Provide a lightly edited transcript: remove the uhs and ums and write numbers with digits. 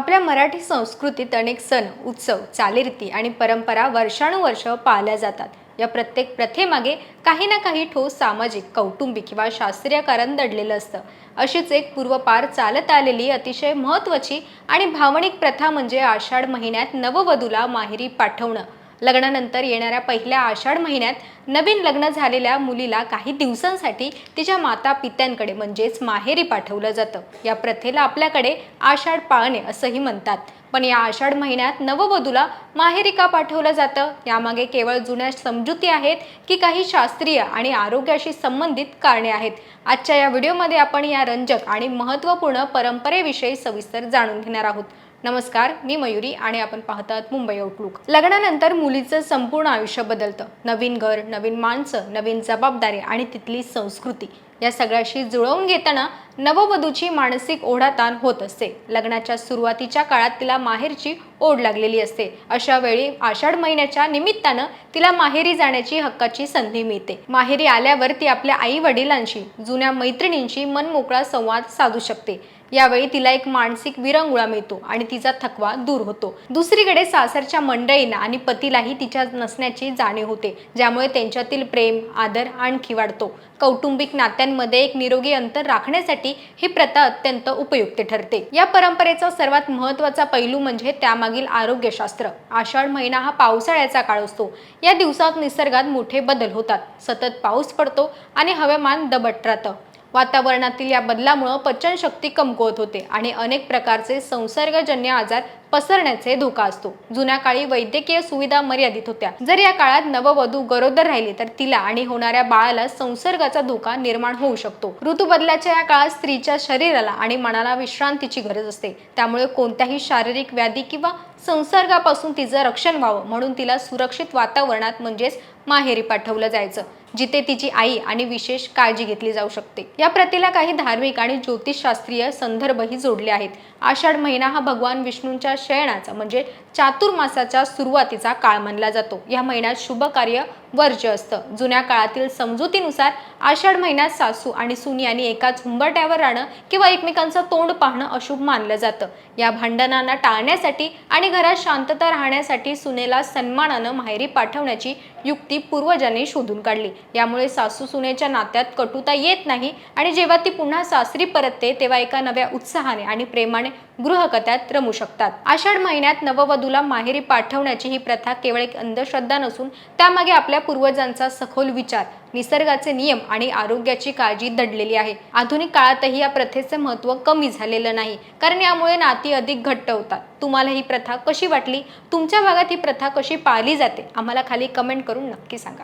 आपल्या मराठी संस्कृतीत अनेक सण, उत्सव, चालीरीती आणि परंपरा वर्षानुवर्ष पाळल्या जातात. या प्रत्येक प्रथेमागे काही ना काही ठोस सामाजिक, कौटुंबिक किंवा शास्त्रीय कारण दडलेलं असतं. अशीच एक पूर्वपार चालत आलेली अतिशय महत्त्वाची आणि भावनिक प्रथा म्हणजे आषाढ महिन्यात नववधूला माहेरी पाठवणं. लग्नानंतर येणाऱ्या पहिल्या आषाढ महिन्यात नवीन लग्न झालेल्या मुलीला काही दिवसांसाठी तिच्या माता पित्यांकडे म्हणजेच माहेरी पाठवलं जातं. या प्रथेला आपल्याकडे आषाढ पाळणे असंही म्हणतात. पण या आषाढ महिन्यात नववधूला माहेरी का पाठवलं जातं, यामागे केवळ जुन्या समजुती आहेत की काही शास्त्रीय आणि आरोग्याशी संबंधित कारणे आहेत? आजच्या या व्हिडिओमध्ये आपण या रंजक आणि महत्त्वपूर्ण परंपरेविषयी सविस्तर जाणून घेणार आहोत. नमस्कार, मी मयुरी आणि आपण पाहतात मुंबई आउटलुक. लग्नानंतर मुलीचं संपूर्ण आयुष्य बदलतं. नवीन घर, नवीन माणसं, नवीन जबाबदारी आणि तिथली संस्कृती या सगळ्याशी जुळवून घेताना नववधूची मानसिक ओढाताण होत असते. लग्नाच्या सुरुवातीच्या काळात तिला माहेरची ओढ लागलेली असते. अशा वेळी आषाढ महिन्याच्या निमित्तानं तिला माहेरी जाण्याची हक्काची संधी मिळते. माहेरी आल्यावर ती आपल्या आई वडिलांशी, जुन्या मैत्रिणींशी मनमोकळा संवाद साधू शकते. यावेळी तिला एक मानसिक विरंगुळा मिळतो आणि तिचा थकवा दूर होतो. दुसरीकडे सासरच्या मंडळींना आणि पतीलाही तिच्या नसण्याची जाणीव होते, ज्यामुळे त्यांच्यातील प्रेम, आदर आणखी वाढतो. कौटुंबिक नात्यांमध्ये एक निरोगी अंतर राखण्यासाठी ही प्रथा अत्यंत उपयुक्त ठरते. या परंपरेचा सर्वात महत्त्वाचा पैलू म्हणजे त्यामागील आरोग्यशास्त्र. आषाढ महिना हा पावसाळ्याचा काळ असतो. या दिवसात निसर्गात मोठे बदल होतात. सतत पाऊस पडतो आणि हवामान दमट राहतं. वातावरणातील या बदलामुळे पचनशक्ती कमकुवत होते आणि अनेक प्रकारचे संसर्गजन्य आजार पसरण्याचे धोका असतो. जुन्या काळी वैद्यकीय सुविधा मर्यादित होत्या. जर या काळात नववधू गरोदर राहिली तर तिला आणि होणाऱ्या बाळाला संसर्गाचा धोका निर्माण होऊ शकतो. ऋतू बदलाच्या या काळात स्त्रीच्या शरीराला आणि मनाला विश्रांतीची गरज असते. त्यामुळे कोणत्याही शारीरिक व्याधी किंवा संसर्गापासून तिचं रक्षण व्हावं म्हणून तिला सुरक्षित वातावरणात म्हणजेच माहेरी पाठवलं जायचं, जिथे तिची आई आणि विशेष काळजी घेतली जाऊ शकते. या प्रथेला काही धार्मिक आणि ज्योतिषशास्त्रीय संदर्भही जोडले आहेत. आषाढ महिना हा भगवान विष्णूंच्या शयनाचा म्हणजे चातुर्मासाच्या सुरुवातीचा काळ मानला जातो. या महिन्यात शुभ कार्य वर्ज्य असतं. जुन्या काळातील समजुतीनुसार आषाढ महिन्यात सासू आणि सून यांनी एकाच उंबरठ्यावर राहणं किंवा एकमेकांचं तोंड पाहणं अशुभ मानलं जातं. या भांडणांना टाळण्यासाठी आणि घरात शांतता राहण्यासाठी सुनेला सन्मानानं माहेरी पाठवण्याची युक्ती पूर्वजांनी शोधून काढली. यामुळे सासू सुनेच्या नात्यात कटुता येत नाही आणि जेव्हा ती पुन्हा सासरी परतते तेव्हा एका नव्या उत्साहाने आणि प्रेमाने गृहकथात रमू शकतात. आषाढ महिन्यात नववधूला माहेरी पाठवण्याची ही प्रथा केवळ एक अंधश्रद्धा नसून त्यामागे आपल्या पूर्वजांचा सखोल विचार, निसर्गाचे नियम आणि आरोग्याची काळजी दडलेली आहे. आधुनिक काळातही या प्रथेचे महत्त्व कमी झालेलं नाही, कारण यामुळे नाती अधिक घट्ट होतात. तुम्हाला ही प्रथा कशी वाटली? तुमच्या भागात ही प्रथा कशी पाळली जाते? आम्हाला खाली कमेंट करून नक्की सांगा.